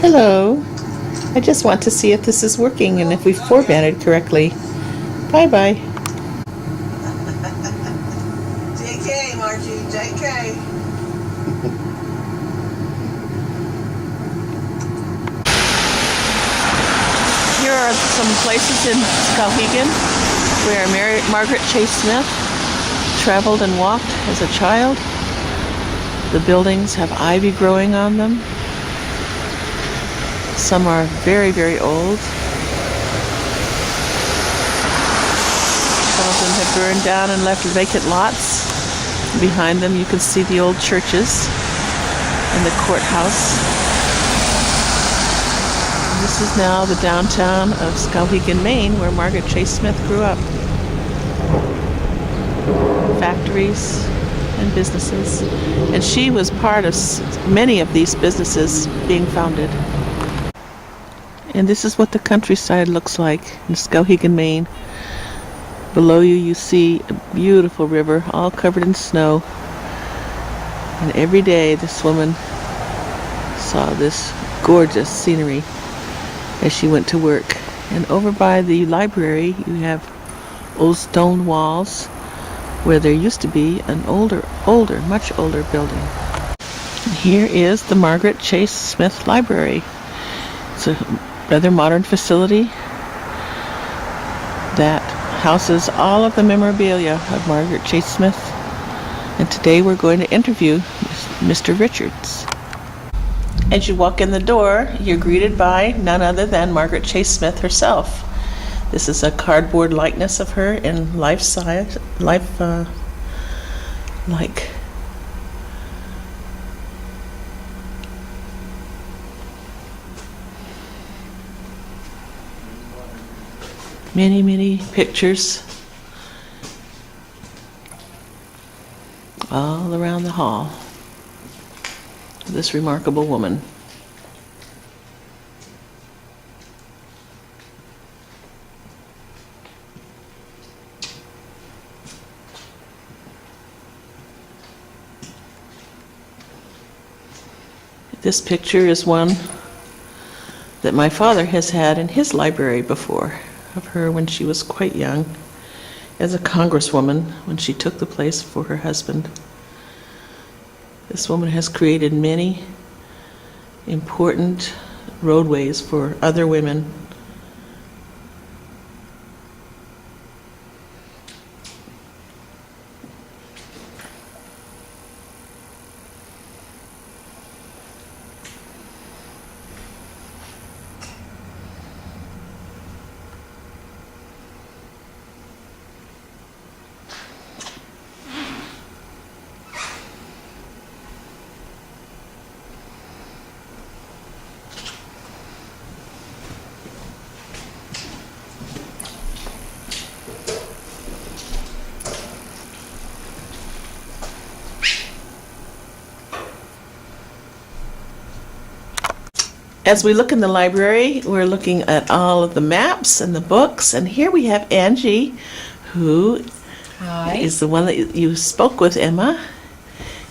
Hello. I just want to see if this is working and if we've formatted correctly. Bye-bye. JK, Margie, JK. Here are some places in Skowhegan where Margaret Chase Smith traveled and walked as a child. The buildings have ivy growing on them. Some are very, very old. Some of them have burned down and left vacant lots. Behind them you can see the old churches and the courthouse. This is now the downtown of Skowhegan, Maine, where Margaret Chase Smith grew up. Factories and businesses. And she was part of many of these businesses being founded. And this is what the countryside looks like in Skowhegan, Maine. Below you, you see a beautiful river, all covered in snow. And every day, this woman saw this gorgeous scenery as she went to work. And over by the library, you have old stone walls where there used to be an much older building. And here is the Margaret Chase Smith Library. It's a rather modern facility that houses all of the memorabilia of Margaret Chase Smith. And today we're going to interview Mr. Richards. As you walk in the door, you're greeted by none other than Margaret Chase Smith herself. This is a cardboard likeness of her in life-like. Many, many pictures all around the hall of this remarkable woman. This picture is one that my father has had in his library before, of her when she was quite young, as a congresswoman, when she took the place for her husband. This woman has created many important roadways for other women. As we look in the library, we're looking at all of the maps and the books, and here we have Angie, who Hi. is the one that you spoke with, Emma,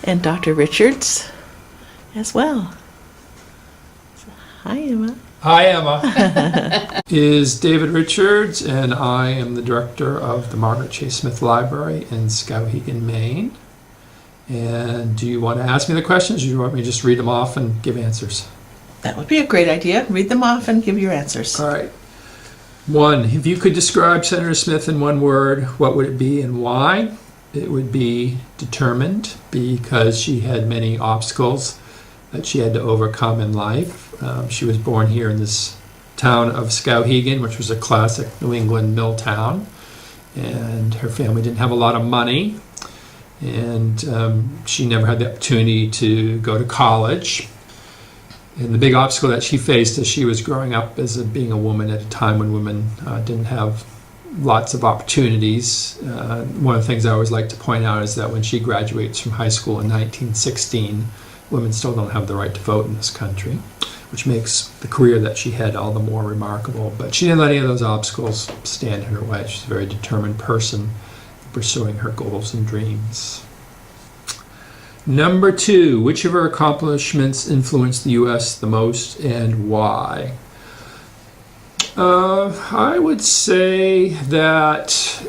and Dr. Richards as well. Hi, Emma. Hi, Emma. Is David Richards, and I am the director of the Margaret Chase Smith Library in Skowhegan, Maine. And do you want to ask me the questions, or do you want me to just read them off and give answers? That would be a great idea. Read them off and give your answers. All right. 1, if you could describe Senator Smith in one word, what would it be and why? It would be determined, because she had many obstacles that she had to overcome in life. She was born here in this town of Skowhegan, which was a classic New England mill town, and her family didn't have a lot of money, and she never had the opportunity to go to college. And the big obstacle that she faced as she was growing up as being a woman at a time when women didn't have lots of opportunities. One of the things I always like to point out is that when she graduates from high school in 1916, women still don't have the right to vote in this country, which makes the career that she had all the more remarkable. But she didn't let any of those obstacles stand in her way. She's a very determined person pursuing her goals and dreams. Number 2, which of her accomplishments influenced the U.S. the most and why? I would say that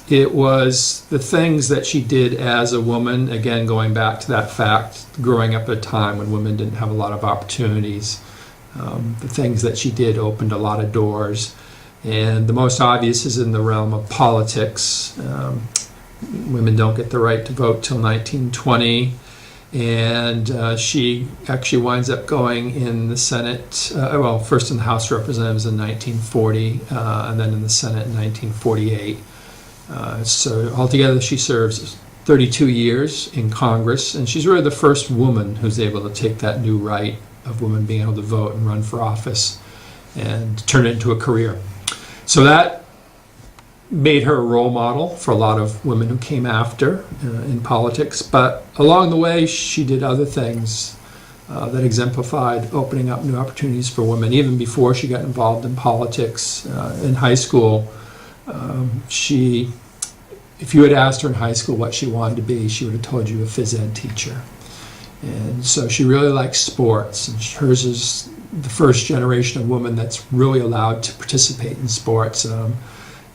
it was the things that she did as a woman, again, going back to that fact, growing up at a time when women didn't have a lot of opportunities. The things that she did opened a lot of doors. And the most obvious is in the realm of politics. Women don't get the right to vote till 1920. And she actually winds up going in the Senate, well, first in the House of Representatives in 1940, and then in the Senate in 1948. So altogether she serves 32 years in Congress, and she's really the first woman who's able to take that new right of women being able to vote and run for office and turn it into a career. So that made her a role model for a lot of women who came after in politics. But along the way, she did other things that exemplified opening up new opportunities for women. Even before she got involved in politics in high school, if you had asked her in high school what she wanted to be, she would have told you a phys ed teacher. And so she really likes sports, and hers is the first generation of women that's really allowed to participate in sports.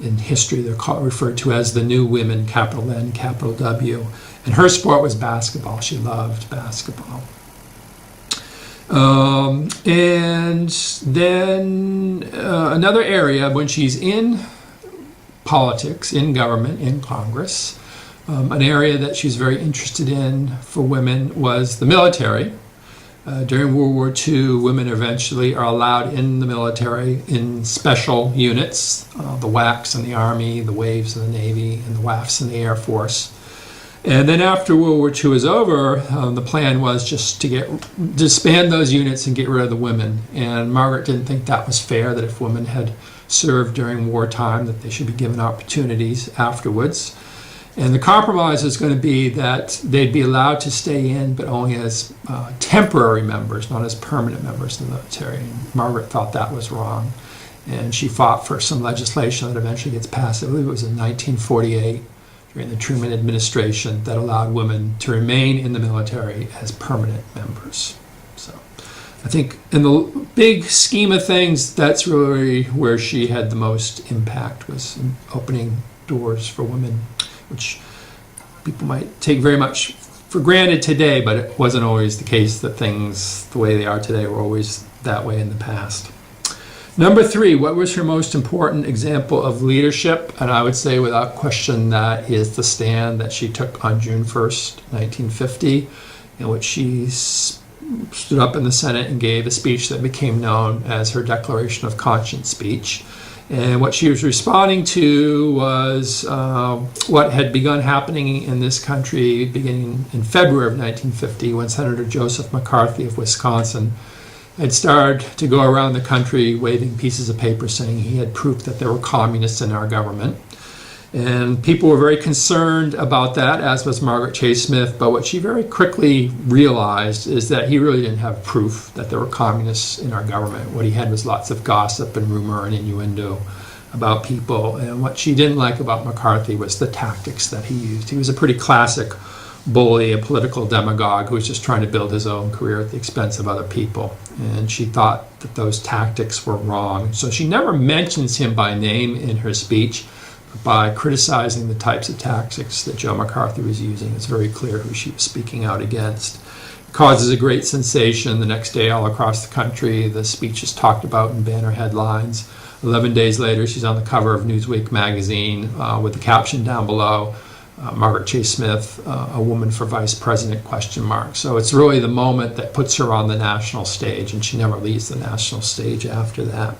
In history, they're referred to as the new women, capital N, capital W. And her sport was basketball. She loved basketball. And then another area, when she's in politics, in government, in Congress, an area that she's very interested in for women was the military. During World War II, women eventually are allowed in the military in special units, the WACs in the Army, the WAVES in the Navy, and the WAFs in the Air Force. And then after World War II is over, the plan was just to disband those units and get rid of the women. And Margaret didn't think that was fair, that if women had served during wartime, that they should be given opportunities afterwards. And the compromise is going to be that they'd be allowed to stay in, but only as temporary members, not as permanent members of the military. And Margaret thought that was wrong. And she fought for some legislation that eventually gets passed. I believe it was in 1948, during the Truman administration, that allowed women to remain in the military as permanent members. So I think in the big scheme of things, that's really where she had the most impact, was in opening doors for women, which people might take very much for granted today, but it wasn't always the case that things, the way they are today, were always that way in the past. Number 3, what was her most important example of leadership? And I would say without question that is the stand that she took on June 1st, 1950, in which she stood up in the Senate and gave a speech that became known as her Declaration of Conscience speech. And what she was responding to was what had begun happening in this country beginning in February of 1950, when Senator Joseph McCarthy of Wisconsin had started to go around the country waving pieces of paper saying he had proof that there were communists in our government. And people were very concerned about that, as was Margaret Chase Smith. But what she very quickly realized is that he really didn't have proof that there were communists in our government. What he had was lots of gossip and rumor and innuendo about people. And what she didn't like about McCarthy was the tactics that he used. He was a pretty classic bully, a political demagogue who was just trying to build his own career at the expense of other people. And she thought that those tactics were wrong. So she never mentions him by name in her speech, by criticizing the types of tactics that Joe McCarthy was using. It's very clear who she was speaking out against. It causes a great sensation the next day all across the country. The speech is talked about in banner headlines. 11 days later, she's on the cover of Newsweek magazine with the caption down below, Margaret Chase Smith, a woman for vice president, ? So it's really the moment that puts her on the national stage, and she never leaves the national stage after that.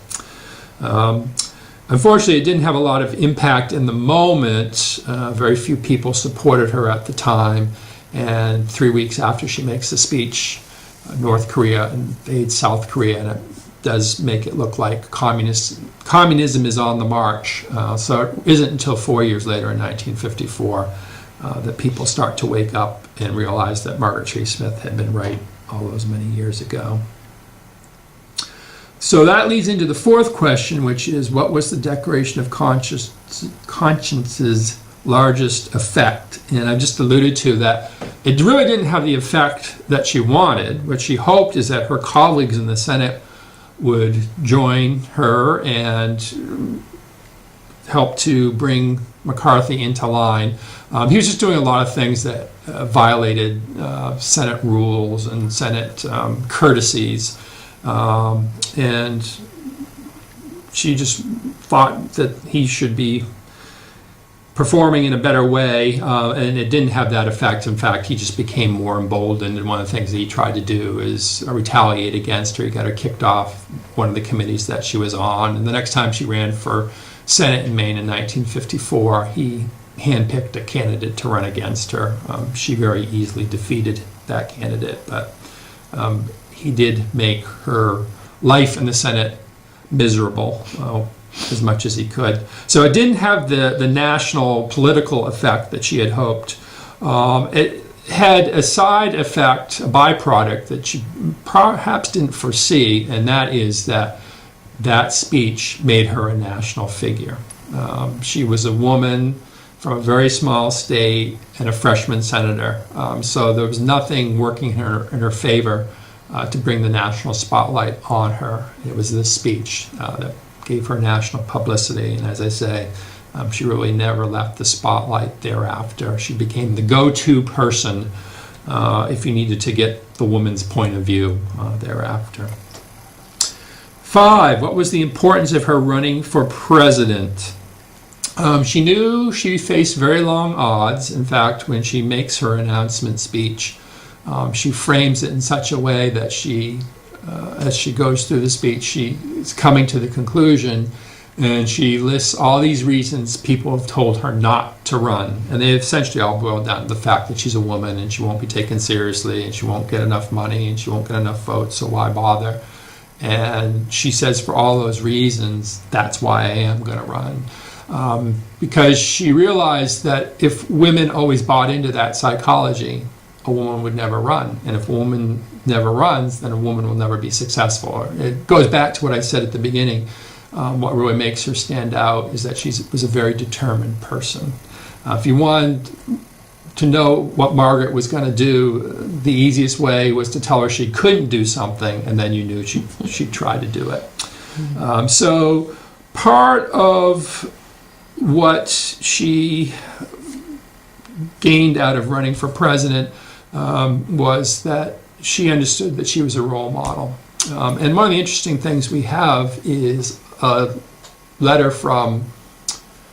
Unfortunately, it didn't have a lot of impact in the moment. Very few people supported her at the time. And 3 weeks after she makes the speech, North Korea invades South Korea, and it does make it look like communism is on the march. So it isn't until 4 years later, in 1954, that people start to wake up and realize that Margaret Chase Smith had been right all those many years ago. So that leads into the 4th question, which is, what was the Declaration of Conscience's largest effect. And I've just alluded to that it really didn't have the effect that she wanted. What she hoped is that her colleagues in the Senate would join her and help to bring McCarthy into line. He was just doing a lot of things that violated Senate rules and Senate courtesies. And she just thought that he should be performing in a better way, and it didn't have that effect. In fact, he just became more emboldened, and one of the things that he tried to do is retaliate against her. He got her kicked off one of the committees that she was on, and the next time she ran for Senate in Maine in 1954, he handpicked a candidate to run against her. She very easily defeated that candidate, but he did make her life in the Senate miserable as much as he could. So it didn't have the national political effect that she had hoped. It had a side effect, a byproduct that she perhaps didn't foresee, and that is that speech made her a national figure. She was a woman from a very small state and a freshman senator. So there was nothing working in her favor to bring the national spotlight on her. It was this speech that gave her national publicity, and as I say, she really never left the spotlight thereafter. She became the go-to person if you needed to get the woman's point of view thereafter. 5, what was the importance of her running for president? She knew she faced very long odds. In fact, when she makes her announcement speech, she frames it in such a way that she, as she goes through the speech, she is coming to the conclusion, and she lists all these reasons people have told her not to run. And they essentially all boil down to the fact that she's a woman and she won't be taken seriously and she won't get enough money and she won't get enough votes, so why bother? And she says for all those reasons, that's why I am going to run. Because she realized that if women always bought into that psychology, a woman would never run. And if a woman never runs, then a woman will never be successful. It goes back to what I said at the beginning. What really makes her stand out is that she was a very determined person. If you wanted to know what Margaret was going to do, the easiest way was to tell her she couldn't do something, and then you knew she'd try to do it. So part of what she gained out of running for president was that she understood that she was a role model. And one of the interesting things we have is a letter from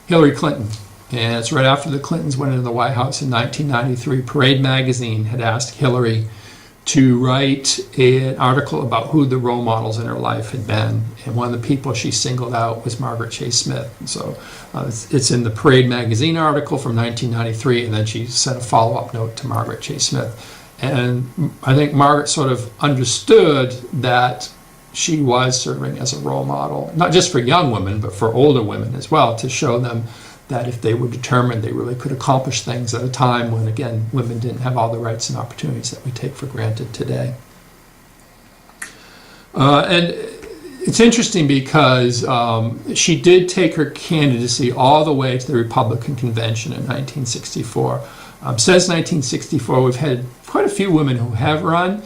Hillary Clinton. And it's right after the Clintons went into the White House in 1993. Parade magazine had asked Hillary to write an article about who the role models in her life had been. And one of the people she singled out was Margaret Chase Smith. And so it's in the Parade magazine article from 1993, and then she sent a follow-up note to Margaret Chase Smith. And I think Margaret sort of understood that she was serving as a role model, not just for young women, but for older women as well, to show them that if they were determined, they really could accomplish things at a time when, again, women didn't have all the rights and opportunities that we take for granted today. And it's interesting because she did take her candidacy all the way to the Republican convention in 1964. Since 1964, we've had quite a few women who have run,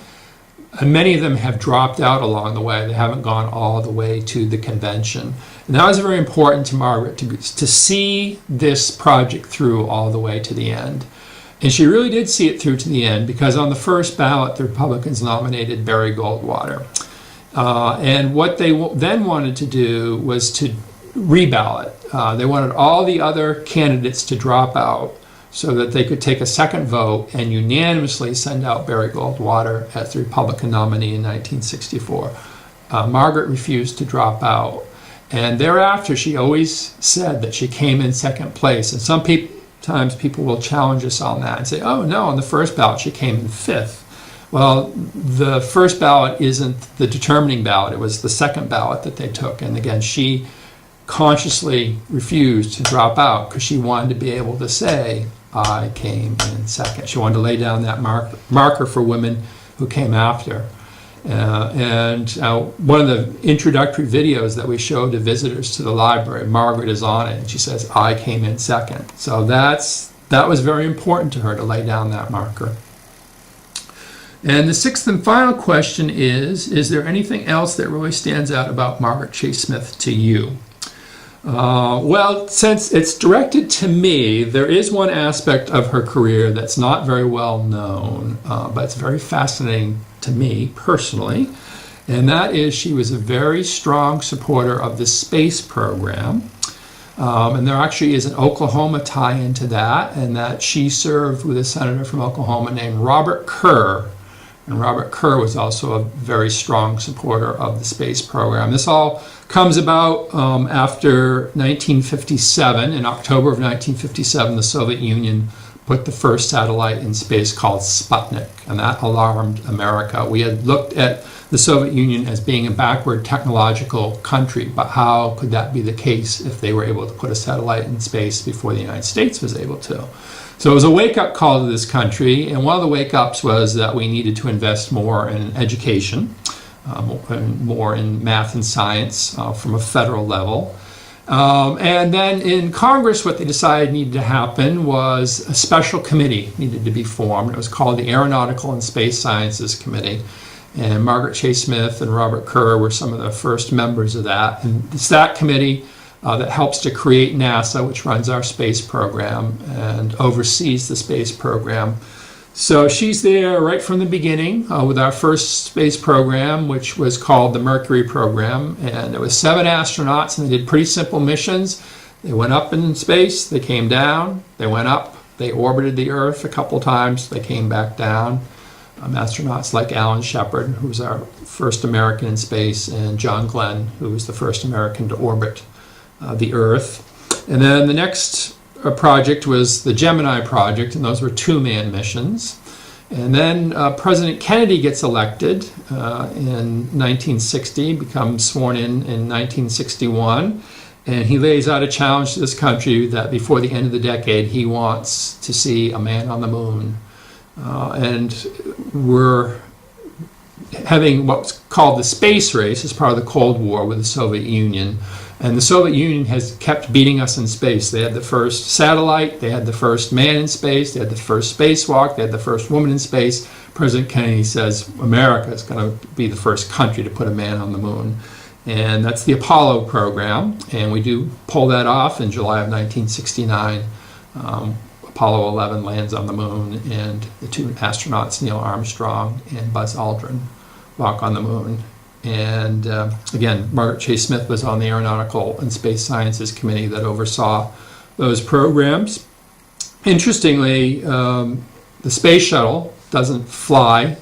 and many of them have dropped out along the way. They haven't gone all the way to the convention. And that was very important to Margaret, to see this project through all the way to the end. And she really did see it through to the end, because on the first ballot, the Republicans nominated Barry Goldwater. And what they then wanted to do was to reballot. They wanted all the other candidates to drop out so that they could take a second vote and unanimously send out Barry Goldwater as the Republican nominee in 1964. Margaret refused to drop out. And thereafter, she always said that she came in second place. And sometimes people will challenge us on that and say, oh, no, on the first ballot, she came in fifth. Well, the first ballot isn't the determining ballot. It was the second ballot that they took. And again, she consciously refused to drop out because she wanted to be able to say, I came in second. She wanted to lay down that marker for women who came after. And one of the introductory videos that we showed to visitors to the library, Margaret is on it, and she says, "I came in second." So that was very important to her, to lay down that marker. And the sixth and final question is there anything else that really stands out about Margaret Chase Smith to you? Well, since it's directed to me, there is one aspect of her career that's not very well known, but it's very fascinating to me personally, and that is she was a very strong supporter of the space program. And there actually is an Oklahoma tie-in to that, and that she served with a senator from Oklahoma named Robert Kerr. And Robert Kerr was also a very strong supporter of the space program. This all comes about after 1957. In October of 1957, the Soviet Union put the first satellite in space called Sputnik, and that alarmed America. We had looked at the Soviet Union as being a backward technological country, but how could that be the case if they were able to put a satellite in space before the United States was able to? So it was a wake-up call to this country, and one of the wake-ups was that we needed to invest more in education, and more in math and science from a federal level. And then in Congress, what they decided needed to happen was a special committee needed to be formed. It was called the Aeronautical and Space Sciences Committee. And Margaret Chase Smith and Robert Kerr were some of the first members of that. And it's that committee that helps to create NASA, which runs our space program and oversees the space program. So she's there right from the beginning with our first space program, which was called the Mercury program. And there was 7 astronauts, and they did pretty simple missions. They went up in space, they came down, they went up, they orbited the Earth a couple times, they came back down. Astronauts like Alan Shepard, who was our first American in space, and John Glenn, who was the first American to orbit the Earth. And then the next project was the Gemini project, and those were 2-man missions. And then President Kennedy gets elected in 1960, becomes sworn in 1961, and he lays out a challenge to this country that before the end of the decade he wants to see a man on the moon. And we're having what's called the space race as part of the Cold War with the Soviet Union. And the Soviet Union has kept beating us in space. They had the first satellite, they had the first man in space, they had the first spacewalk, they had the first woman in space. President Kennedy says America is going to be the first country to put a man on the moon. And that's the Apollo program. And we do pull that off in July of 1969. Apollo 11 lands on the moon, and the 2 astronauts, Neil Armstrong and Buzz Aldrin, walk on the moon. And again, Margaret Chase Smith was on the Aeronautical and Space Sciences Committee that oversaw those programs. Interestingly, the space shuttle doesn't fly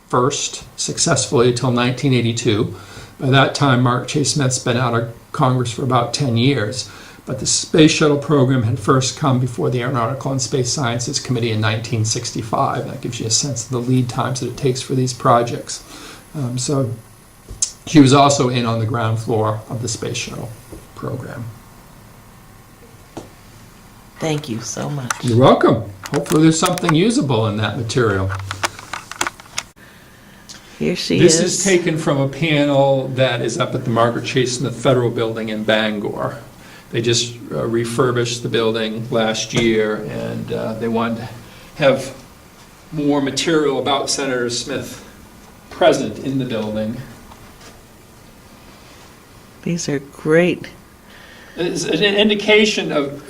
first successfully until 1982. By that time, Margaret Chase Smith's been out of Congress for about 10 years. But the space shuttle program had first come before the Aeronautical and Space Sciences Committee in 1965. That gives you a sense of the lead times that it takes for these projects. So she was also in on the ground floor of the space shuttle program. Thank you so much. You're welcome. Hopefully there's something usable in that material. Here she This is. is taken from a panel that is up at the Margaret Chase Smith Federal Building in Bangor. They just refurbished the building last year, and they wanted to have more material about Senator Smith present in the building. These are great. It's an indication of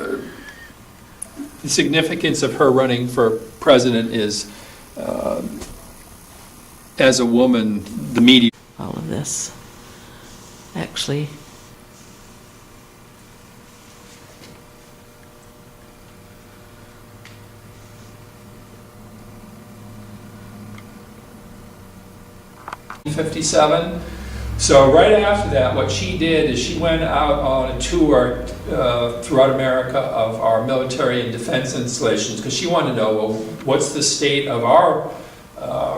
the significance of her running for president is, as a woman, the media. All of this. Actually, '57. So right after that, what she did is she went out on a tour throughout America of our military and defense installations, because she wanted to know, well, what's the state of our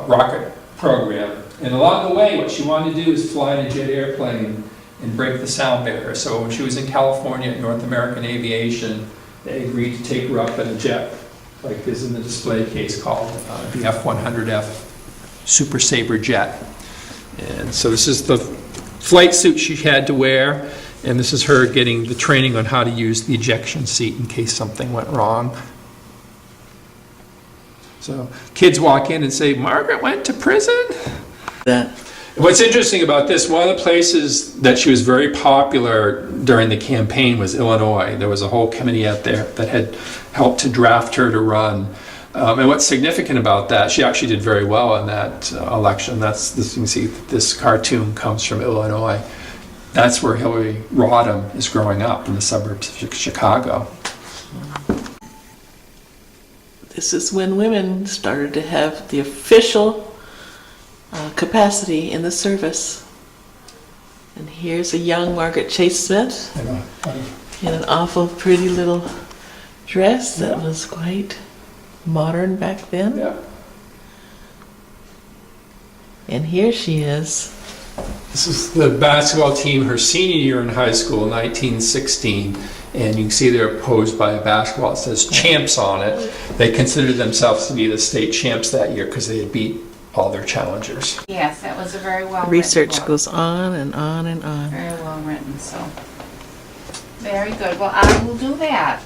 rocket program? And along the way, what she wanted to do is fly in a jet airplane and break the sound barrier. So when she was in California at North American Aviation, they agreed to take her up in a jet, like is in the display case, called the F-100F Super Sabre jet. And so this is the flight suit she had to wear, and this is her getting the training on how to use the ejection seat in case something went wrong. So kids walk in and say, "Margaret went to prison?" That. What's interesting about this, one of the places that she was very popular during the campaign was Illinois. There was a whole committee out there that had helped to draft her to run. And what's significant about that, she actually did very well in that election. That's this, you can see this cartoon comes from Illinois. That's where Hillary Rodham is growing up, in the suburbs of Chicago. This is when women started to have the official capacity in the service. And here's a young Margaret Chase Smith in an awful pretty little dress that was quite modern back then. Yeah. And here she is. This is the basketball team her senior year in high school, 1916. And you can see they're posed by a basketball. It says champs on it. They considered themselves to be the state champs that year because they had beat all their challengers. Yes, that was a very well Research written book. goes on and on and on. Very well written, so. Very good. Well, I will do that.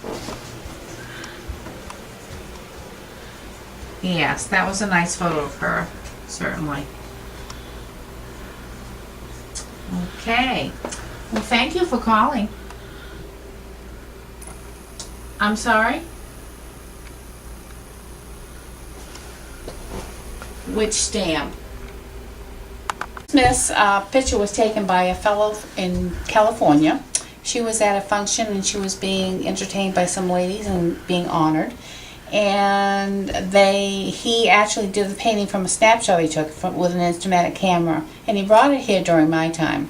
Yes, that was a nice photo of her, certainly. Okay. Well, thank you for calling. I'm sorry? Which stamp? Smith's picture was taken by a fellow in California. She was at a function and she was being entertained by some ladies and being honored. And he actually did the painting from a snapshot he took with an Instamatic camera. And he brought it here during my time.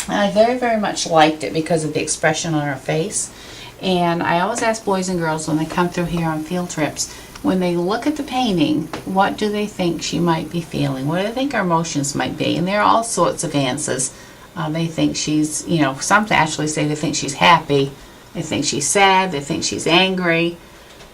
And I very, very much liked it because of the expression on her face. And I always ask boys and girls when they come through here on field trips, when they look at the painting, what do they think she might be feeling? What do they think her emotions might be? And there are all sorts of answers. They think she's, some actually say they think she's happy. They think she's sad. They think she's angry.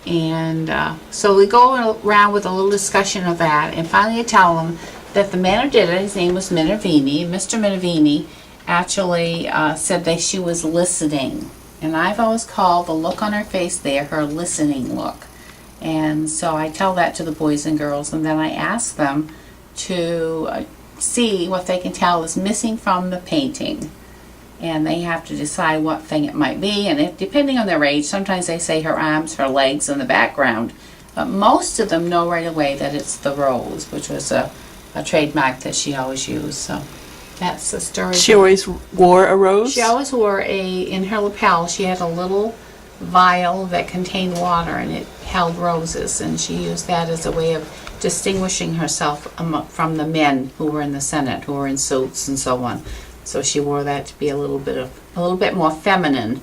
And so we go around with a little discussion of that. And finally I tell them that the man who did it, his name was Minervini. Mr. Minervini actually said that she was listening. And I've always called the look on her face there her listening look. And so I tell that to the boys and girls, and then I ask them to see what they can tell is missing from the painting. And they have to decide what thing it might be, and depending on their age, sometimes they say her arms, her legs in the background. But most of them know right away that it's the rose, which was a trademark that she always used. So that's the story. She always wore a rose? She always wore in her lapel, she had a little vial that contained water and it held roses, and she used that as a way of distinguishing herself from the men who were in the Senate, who were in suits and so on. So she wore that to be a little bit more feminine.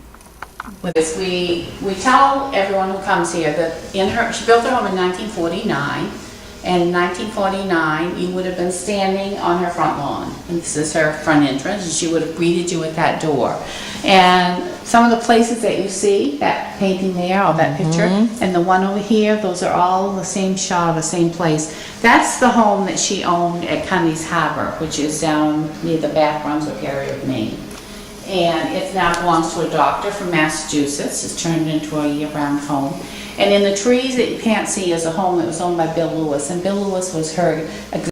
With this, we tell everyone who comes here that she built her home in 1949. And in 1949, you would have been standing on her front lawn. And this is her front entrance, and she would have greeted you at that door. And some of the places that you see, that painting there, or that picture, and the one over here, those are all the same shot, the same place. That's the home that she owned at Cundy's Harbor, which is down near the Bath Brunswick area of Maine. And it now belongs to a doctor from Massachusetts. It's turned into a year-round home. And in the trees that you can't see is a home that was owned by Bill Lewis. And Bill Lewis was her